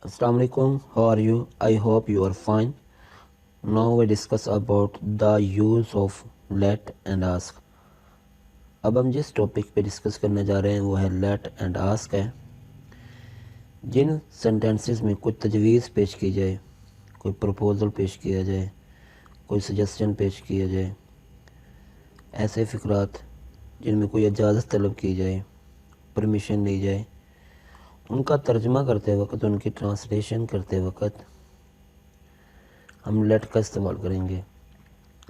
Assalamu alaikum. How are you? I hope you are fine. Now we discuss about the use of let and ask. अब हम जिस topic पे discuss करने जा रहे हैं वो है let and ask है। जिन सेंटेंसेस में कोई तजवीज़ पेश की जाए, कोई प्रपोज़ल पेश किया जाए, कोई सजेशन पेश किया जाए, ऐसे फ़िक्रात जिनमें कोई इजाज़त तलब की जाए, परमिशन ली जाए, उनका तर्जमा करते वक्त, उनकी ट्रांसलेशन करते वक्त हम लेट का इस्तेमाल करेंगे।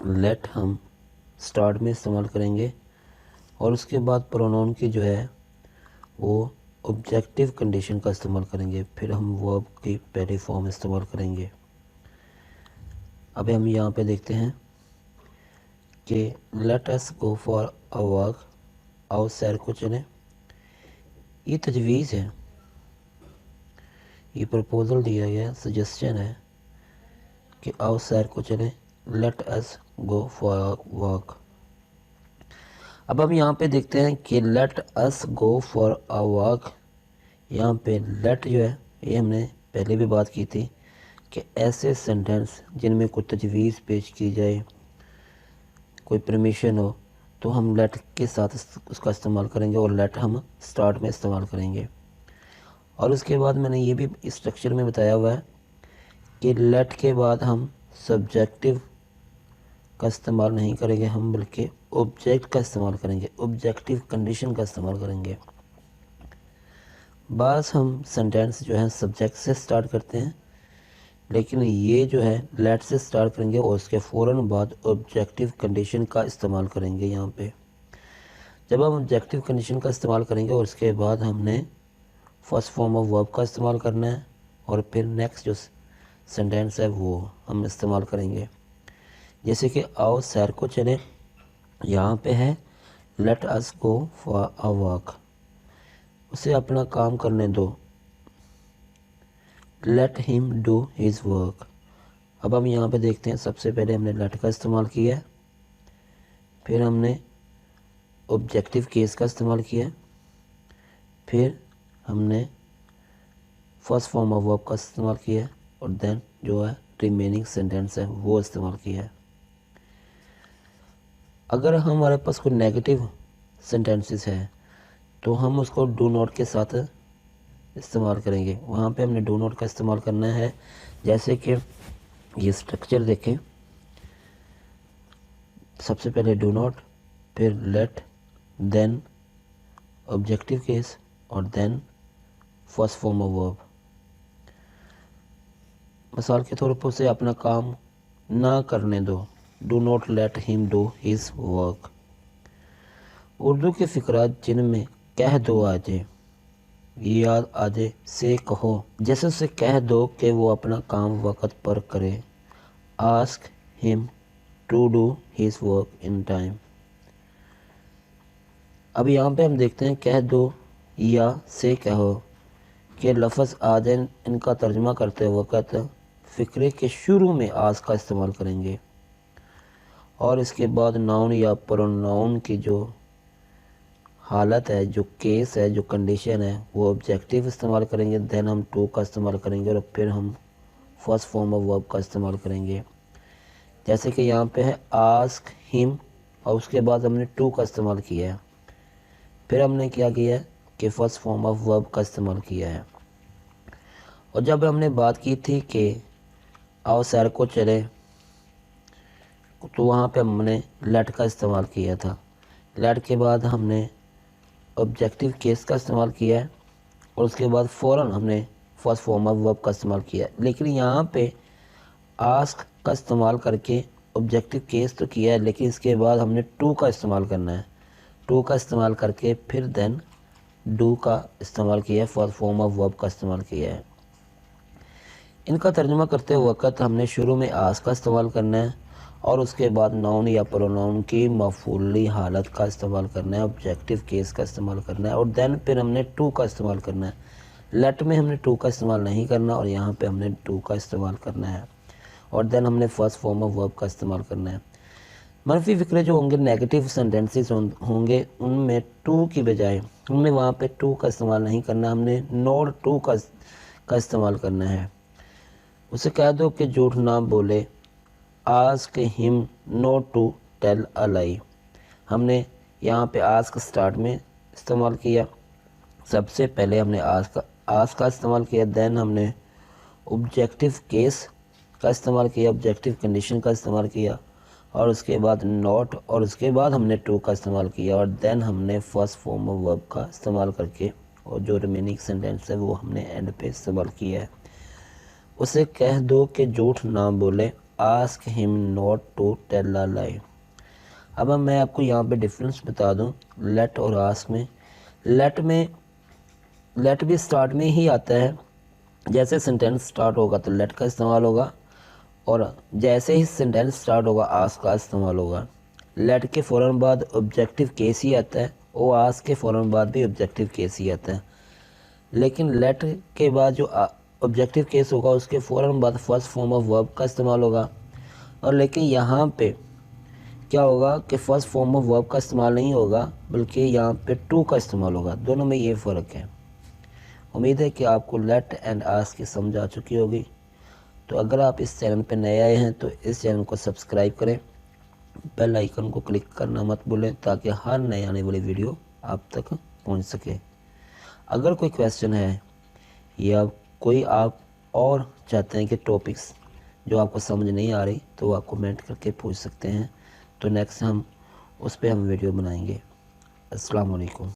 लेट हम स्टार्ट में इस्तेमाल करेंगे और उसके बाद प्रोनाउन की जो है वो ऑब्जेक्टिव कंडीशन का इस्तेमाल करेंगे, फिर हम वर्ब की पहली फॉर्म इस्तेमाल करेंगे। अब हम यहाँ पे देखते हैं कि let us go for a walk, आओ सैर को चलें। ये तजवीज़ है, ये प्रपोज़ल दिया गया, सजेशन है कि आओ सैर को चलें। Let us go for a walk. अब हम यहाँ पे देखते हैं कि let us go for a walk, यहाँ पे लेट जो है ये हमने पहले भी बात की थी कि ऐसे सेंटेंस जिनमें कोई तजवीज़ पेश की जाए, कोई परमिशन हो, तो हम लेट के साथ उसका इस्तेमाल करेंगे और लेट हम स्टार्ट में इस्तेमाल करेंगे। और उसके बाद मैंने ये भी इस स्ट्रक्चर में बताया हुआ है कि लेट के बाद हम सब्जेक्टिव का इस्तेमाल नहीं करेंगे हम, बल्कि ऑब्जेक्ट का इस्तेमाल करेंगे, ऑब्जेक्टिव कंडीशन का इस्तेमाल करेंगे। बस हम सेंटेंस जो है सब्जेक्ट से स्टार्ट करते हैं, लेकिन ये जो है लेट से स्टार्ट करेंगे और उसके फ़ौरन बाद ऑब्जेक्टिव कंडीशन का इस्तेमाल करेंगे। यहाँ पे जब हम ऑब्जेक्टिव कंडीशन का इस्तेमाल करेंगे और उसके बाद हमने फर्स्ट फॉर्म ऑफ वर्ब का इस्तेमाल करना है और फिर नेक्स्ट जो सेंटेंस है वो हम इस्तेमाल करेंगे। जैसे कि आओ सैर को चलें, यहाँ पे है let us go for a walk, उसे अपना काम करने दो, let him do his work. अब हम यहाँ पे देखते हैं, सबसे पहले हमने लेट का इस्तेमाल किया है, फिर हमने ऑब्जेक्टिव केस का इस्तेमाल किया है, फिर हमने फर्स्ट फॉर्म ऑफ वर्ब का इस्तेमाल किया है और देन जो है रिमेनिंग सेंटेंस है वो इस्तेमाल किया है। अगर हमारे पास कोई नेगेटिव सेंटेंसेस है तो हम उसको डू नॉट के साथ इस्तेमाल करेंगे। वहाँ पे हमने डू नॉट का इस्तेमाल करना है। जैसे कि ये स्ट्रक्चर देखें, सबसे पहले डू नॉट, फिर लेट, देन ऑब्जेक्टिव केस और then first form of verb. मिसाल के तौर पर उसे अपना काम ना करने दो, do not let him do his work. Urdu के फ़िक्रात जिनमें कह दो आ जाए, याद आ जाए से कहो, जैसे उसे कह दो कि वो अपना काम वक्त पर करे। Ask him to do his work in time. अब यहाँ पे हम देखते हैं कह दो या से कहो के लफ्ज़ आ जाए, इनका तर्जमा करते वक्त फ़िक्रे के शुरू में आस का इस्तेमाल करेंगे और इसके बाद नाउन या प्रोनाउन की जो हालत है, जो केस है, जो कंडीशन है, वो ऑब्जेक्टिव इस्तेमाल करेंगे। देन हम टू का इस्तेमाल करेंगे और फिर हम फर्स्ट फॉर्म ऑफ वर्ब का इस्तेमाल करेंगे। जैसे कि यहाँ पे है आस्क हिम और उसके बाद हमने टू का इस्तेमाल किया है, फिर हमने क्या किया है कि फर्स्ट फॉर्म ऑफ वर्ब का इस्तेमाल किया है। और जब हमने बात की थी कि आओ सैर को चले, तो वहाँ पे हमने लेट का इस्तेमाल किया था। लेट के बाद हमने ऑब्जेक्टिव केस का इस्तेमाल किया है और उसके बाद फ़ौरन हमने फर्स्ट फॉर्म ऑफ वर्ब का इस्तेमाल किया है। लेकिन यहाँ पे आस्क का इस्तेमाल करके ऑब्जेक्टिव केस तो किया है, लेकिन इसके बाद हमने टू का इस्तेमाल करना है। टू का इस्तेमाल करके फिर देन डू का इस्तेमाल किया है, फर्स्ट फॉर्म ऑफ वर्ब का इस्तेमाल किया है। इनका तर्जुमा करते वक्त हमने शुरू में आस का इस्तेमाल करना है और उसके बाद नाउन या प्रोनाउन की मफूली हालत का इस्तेमाल करना है, ऑब्जेक्टिव केस का इस्तेमाल करना है और देन फिर हमने टू का इस्तेमाल करना है। लेट में हमने टू का इस्तेमाल नहीं करना और यहाँ पे हमने टू का इस्तेमाल करना है और देन हमने फर्स्ट फॉर्म ऑफ वर्ब का इस्तेमाल करना है। मनफी फ़िक्रे जो होंगे, नेगेटिव सेंटेंसेस होंगे, उनमें टू की बजाय हमने वहाँ पे टू का इस्तेमाल नहीं करना, हमने नॉट टू کا استعمال کرنا ہے۔ اسے کہہ دو کہ جھوٹ نہ بولے، ask him not to tell a lie۔ ہم نے یہاں پہ ask سٹارٹ میں استعمال کیا، سب سے پہلے ہم نے ask کا استعمال کیا، دین ہم نے آبجیکٹیو کیس کا استعمال کیا، آبجیکٹیو کنڈیشن کا استعمال کیا، اور اس کے بعد نوٹ، اور اس کے بعد ہم نے ٹو کا استعمال کیا، اور دین ہم نے فرسٹ فارم آف ورب کا استعمال کر کے، اور جو ریمیننگ سینٹینس ہے وہ ہم نے اینڈ پہ استعمال کیا ہے۔ اسے کہہ دو کہ جھوٹ نہ بولے، آسک ہم ناٹ ٹو ٹیل اے لائی۔ اب میں آپ کو یہاں پہ ڈفرینس بتا دوں لیٹ اور آسک میں۔ لیٹ بھی سٹارٹ میں ہی آتا ہے، جیسے سینٹینس سٹارٹ ہوگا تو لیٹ کا استعمال ہوگا، اور جیسے ہی سینٹینس سٹارٹ ہوگا آسک کا استعمال ہوگا۔ لیٹ کے فوراً بعد آبجیکٹیو کیس ہی آتا ہے، اور آسک کے فوراً بعد بھی آبجیکٹیو کیس ہی آتا ہے، لیکن لیٹ کے بعد جو آبجیکٹیو کیس ہوگا اس کے فوراً بعد فرسٹ فارم آف ورب کا استعمال ہوگا، اور لیکن یہاں پہ کیا ہوگا کہ فرسٹ فارم آف ورب کا استعمال نہیں ہوگا، بلکہ یہاں پہ ٹو کا استعمال ہوگا۔ دونوں میں یہ فرق ہے۔ امید ہے کہ آپ کو لیٹ اینڈ آسک کی سمجھ آ چکی ہوگی۔ تو اگر آپ اس چینل پہ نئے آئے ہیں تو اس چینل کو سبسکرائب کریں، بیل آئیکن کو کلک کرنا مت بھولیں تاکہ ہر نئے آنے والی ویڈیو آپ تک پہنچ سکے۔ اگر کوئی کویسچن ہے یا کوئی آپ اور چاہتے ہیں کہ ٹاپکس جو آپ کو سمجھ نہیں آ رہی تو وہ آپ کمنٹ کر کے پوچھ سکتے ہیں، تو نیکسٹ ہم اس پہ ویڈیو بنائیں گے۔ السلام علیکم۔